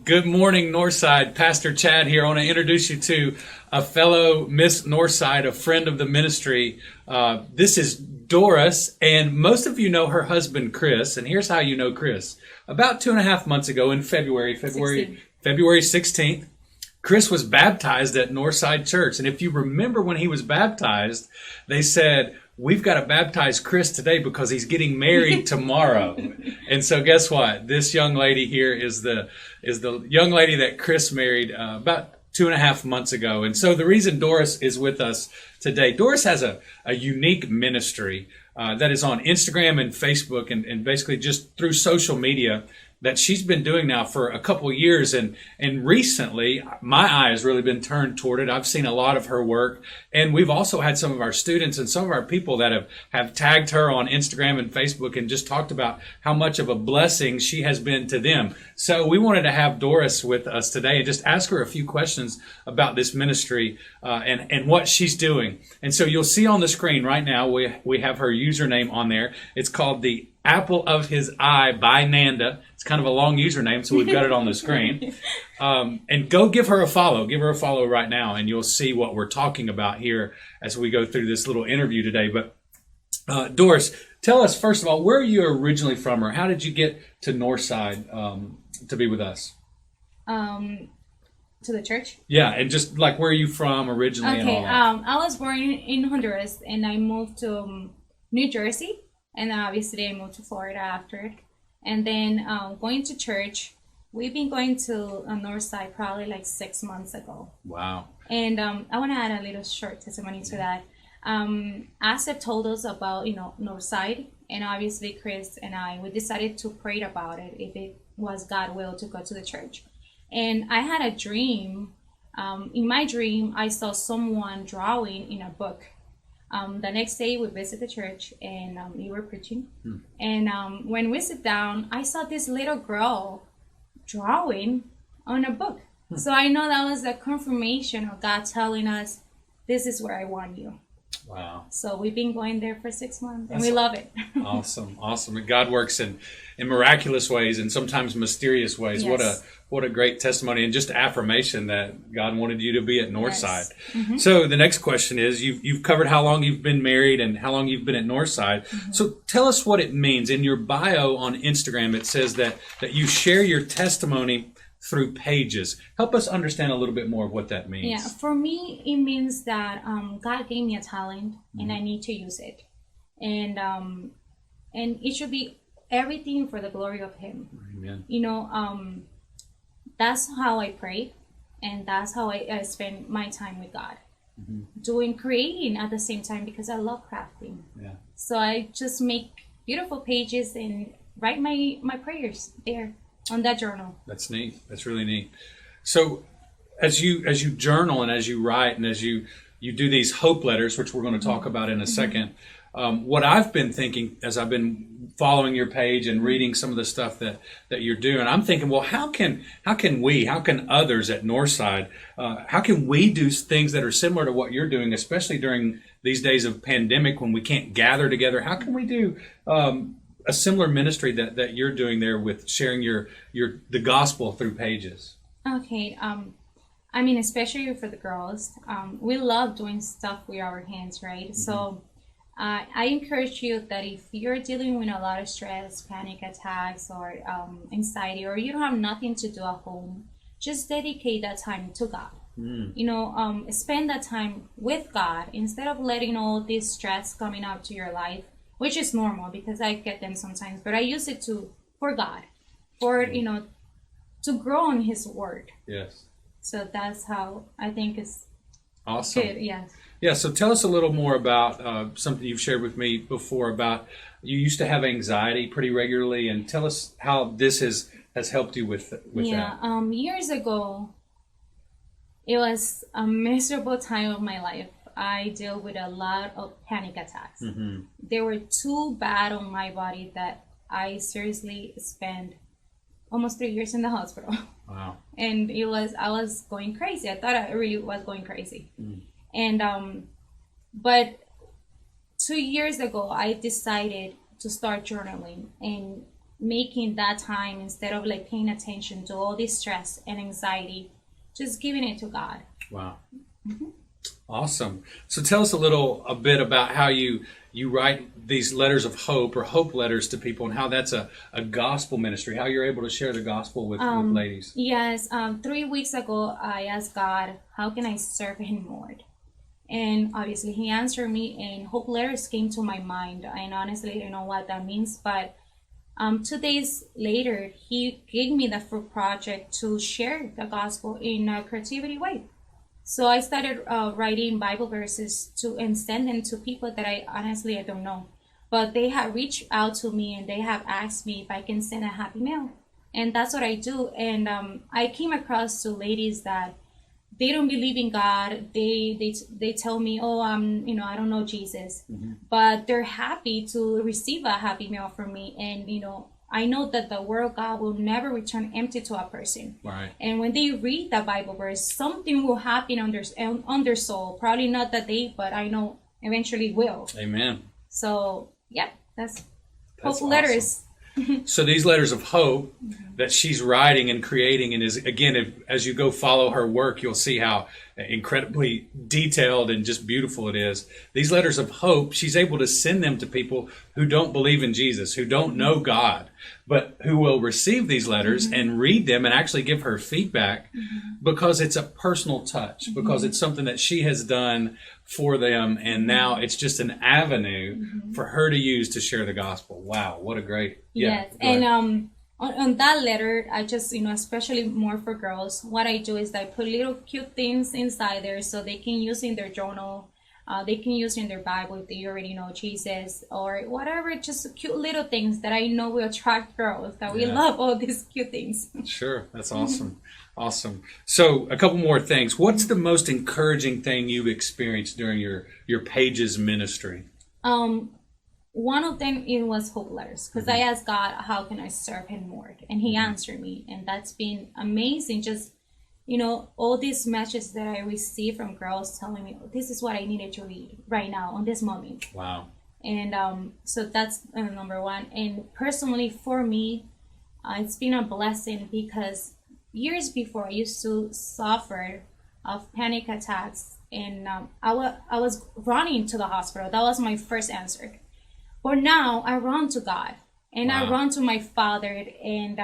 Good morning, Northside. Pastor Chad here. I want to introduce you to a fellow Miss Northside, a friend of the ministry. This is Doris, and most of you know her husband, Chris. And here's how you know Chris. About 2.5 months ago in February 16th, Chris was baptized at Northside Church. And if you remember when he was baptized, they said, we've got to baptize Chris today because he's getting married tomorrow. And so guess what? This young lady here is the young lady that Chris married about 2.5 months ago. And so the reason Doris is with us today, Doris has a unique ministry that is on Instagram and Facebook and basically just through social media that she's been doing now for a couple of years. And recently, my eye has really been turned toward it. I've seen a lot of her work. And we've also had some of our students and some of our people that have tagged her on Instagram and Facebook and just talked about how much of a blessing she has been to them. So we wanted to have Doris with us today and just ask her a few questions about this ministry and what she's doing. And so you'll see on the screen right now, we have her username on there. It's called the Apple of His Eye by Nanda. It's kind of a long username, so we've got it on the screen. And go give her a follow. Give her a follow right now, and you'll see what we're talking about here as we go through this little interview today. But Doris, tell us, first of all, where are you originally from, or how did you get to Northside to be with us? To the church? Yeah, and just like where are you from originally and all that? I was born in Honduras, and I moved to New Jersey. And then obviously I moved to Florida after. And then going to church, we've been going to Northside probably like 6 months ago. Wow. And I want to add a little short testimony to that. Asep told us about, Northside. And obviously Chris and we decided to pray about it if it was God's will to go to the church. And I had a dream. In my dream, I saw someone drawing in a book. The next day we visit the church and you were preaching. And when we sit down, I saw this little girl drawing on a book. So I know that was a confirmation of God telling us, this is where I want you. Wow. So we've been going there for 6 months and we love it. Awesome. And God works in miraculous ways and sometimes mysterious ways. Yes. What a great testimony and just affirmation that God wanted you to be at Northside. Yes. Mm-hmm. So the next question is, you've covered how long you've been married and how long you've been at Northside. Mm-hmm. So tell us what it means. In your bio on Instagram, it says that you share your testimony through pages. Help us understand a little bit more of what that means. Yeah, for me, it means that God gave me a talent and I need to use it. And it should be everything for the glory of Him. Amen. That's how I pray, and that's how I spend my time with God. Mm-hmm. Creating at the same time because I love crafting. Yeah. So I just make beautiful pages and write my prayers there on that journal. That's neat. That's really neat. So as you journal and as you write and as you do these hope letters, which we're going to talk about in a second, what I've been thinking as I've been following your page and reading some of the stuff that you're doing, I'm thinking, well, how can others at Northside, how can we do things that are similar to what you're doing, especially during these days of pandemic when we can't gather together? How can we do a similar ministry that you're doing there with sharing the gospel through pages? Okay. Especially for the girls, we love doing stuff with our hands, right? Mm-hmm. So I encourage you that if you're dealing with a lot of stress, panic attacks, or anxiety, or you don't have nothing to do at home, just dedicate that time to God. Spend that time with God instead of letting all this stress coming out to your life, which is normal because I get them sometimes, but I use it for God, to grow in His Word. Yes. So that's how I think it's awesome. Good. Yes. Yeah. So tell us a little more about something you've shared with me before about you used to have anxiety pretty regularly, and tell us how this has helped you with that. Years ago, it was a miserable time of my life. I dealt with a lot of panic attacks. Mm-hmm. They were too bad on my body that I seriously spent almost 3 years in the hospital. Wow. And I was going crazy. I thought I really was going crazy. And but 2 years ago, I decided to start journaling, and making that time, instead of like paying attention to all this stress and anxiety, just giving it to God. Wow. Awesome. So tell us a bit about how you write these letters of hope or hope letters to people, and how that's a gospel ministry, how you're able to share the gospel with ladies. Yes, 3 weeks ago, I asked God, how can I serve Him more? And obviously He answered me, and hope letters came to my mind. And honestly, I don't know what that means, but 2 days later, He gave me the full project to share the gospel in a creativity way. So I started writing Bible verses and send them to people that I don't know. But they have reached out to me, and they have asked me if I can send a happy mail. And that's what I do. And I came across to ladies that they don't believe in God. They tell me, oh, I don't know Jesus. But they're happy to receive a happy mail from me. And, I know that the word of God will never return empty to a person. Right. And when they read the Bible verse, something will happen on their soul. Probably not that day, but I know eventually will. Amen. So, yeah, that's hope awesome. letters. So these letters of hope that she's writing and creating, and is, again, as you go follow her work, you'll see how incredibly detailed and just beautiful it is. These letters of hope, she's able to send them to people who don't believe in Jesus, who don't know God, but who will receive these letters and read them and actually give her feedback, because it's a personal touch, because it's something that she has done for them, and now it's just an avenue for her to use to share the gospel. Wow, what a great... Yes, and on that letter, I just, especially more for girls, what I do is I put little cute things inside there so they can use in their journal, they can use in their Bible if they already know Jesus, or whatever, just cute little things that I know will attract girls, that we love all these cute things. Sure, that's awesome. Awesome. So a couple more things. What's the most encouraging thing you've experienced during your Pages ministry? One of them, it was hope letters, because I asked God, how can I serve Him more? And He answered me, and that's been amazing. Just, all these messages that I received from girls telling me, this is what I needed to read right now on this moment. Wow. And so that's number one. And personally, for me, it's been a blessing, because years before I used to suffer of panic attacks, and I was running to the hospital. That was my first answer. But now I run to God, and I run to my Father, and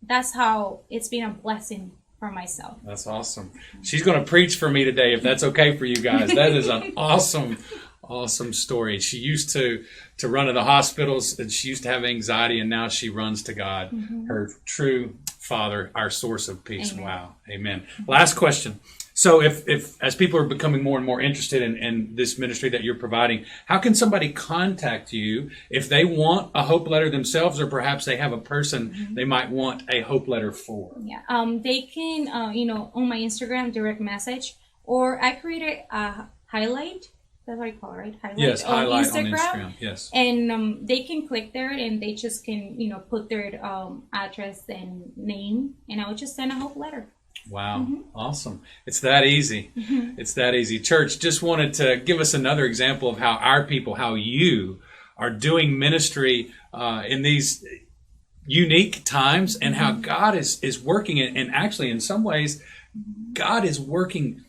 that's how it's been a blessing for myself. That's awesome. She's going to preach for me today, if that's okay for you guys. That is an awesome story. She used to run to the hospitals, and she used to have anxiety, and now she runs to God, her true Father, our source of peace. Amen. Wow. Amen. Last question. So if as people are becoming more and more interested in this ministry that you're providing, how can somebody contact you if they want a hope letter themselves, or perhaps they have a person they might want a hope letter for? Yeah. They can, on my Instagram, direct message, or I created a highlight. That's what I call it, right? Highlight. Yes, on highlight Instagram. on Instagram. Yes. And they can click there, and they just can, put their address and name, and I would just send a hope letter. Wow. Awesome. It's that easy. It's that easy. Church, just wanted to give us another example of how our people, how you are doing ministry in these unique times, and how God is working. And actually, in some ways, God is working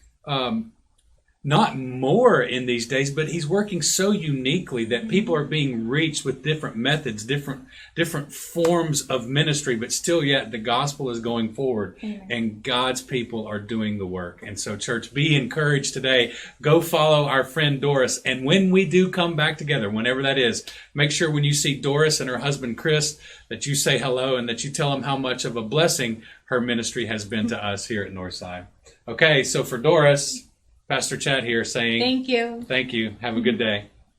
not more in these days, but He's working so uniquely that people are being reached with different methods, different forms of ministry, but still yet the gospel is going forward. Amen. And God's people are doing the work. And so, church, be encouraged today. Go follow our friend Doris. And when we do come back together, whenever that is, make sure when you see Doris and her husband Chris that you say hello, and that you tell them how much of a blessing her ministry has been to us here at Northside. Okay, so for Doris, Pastor Chad here saying Thank you. Thank you. Have a good day.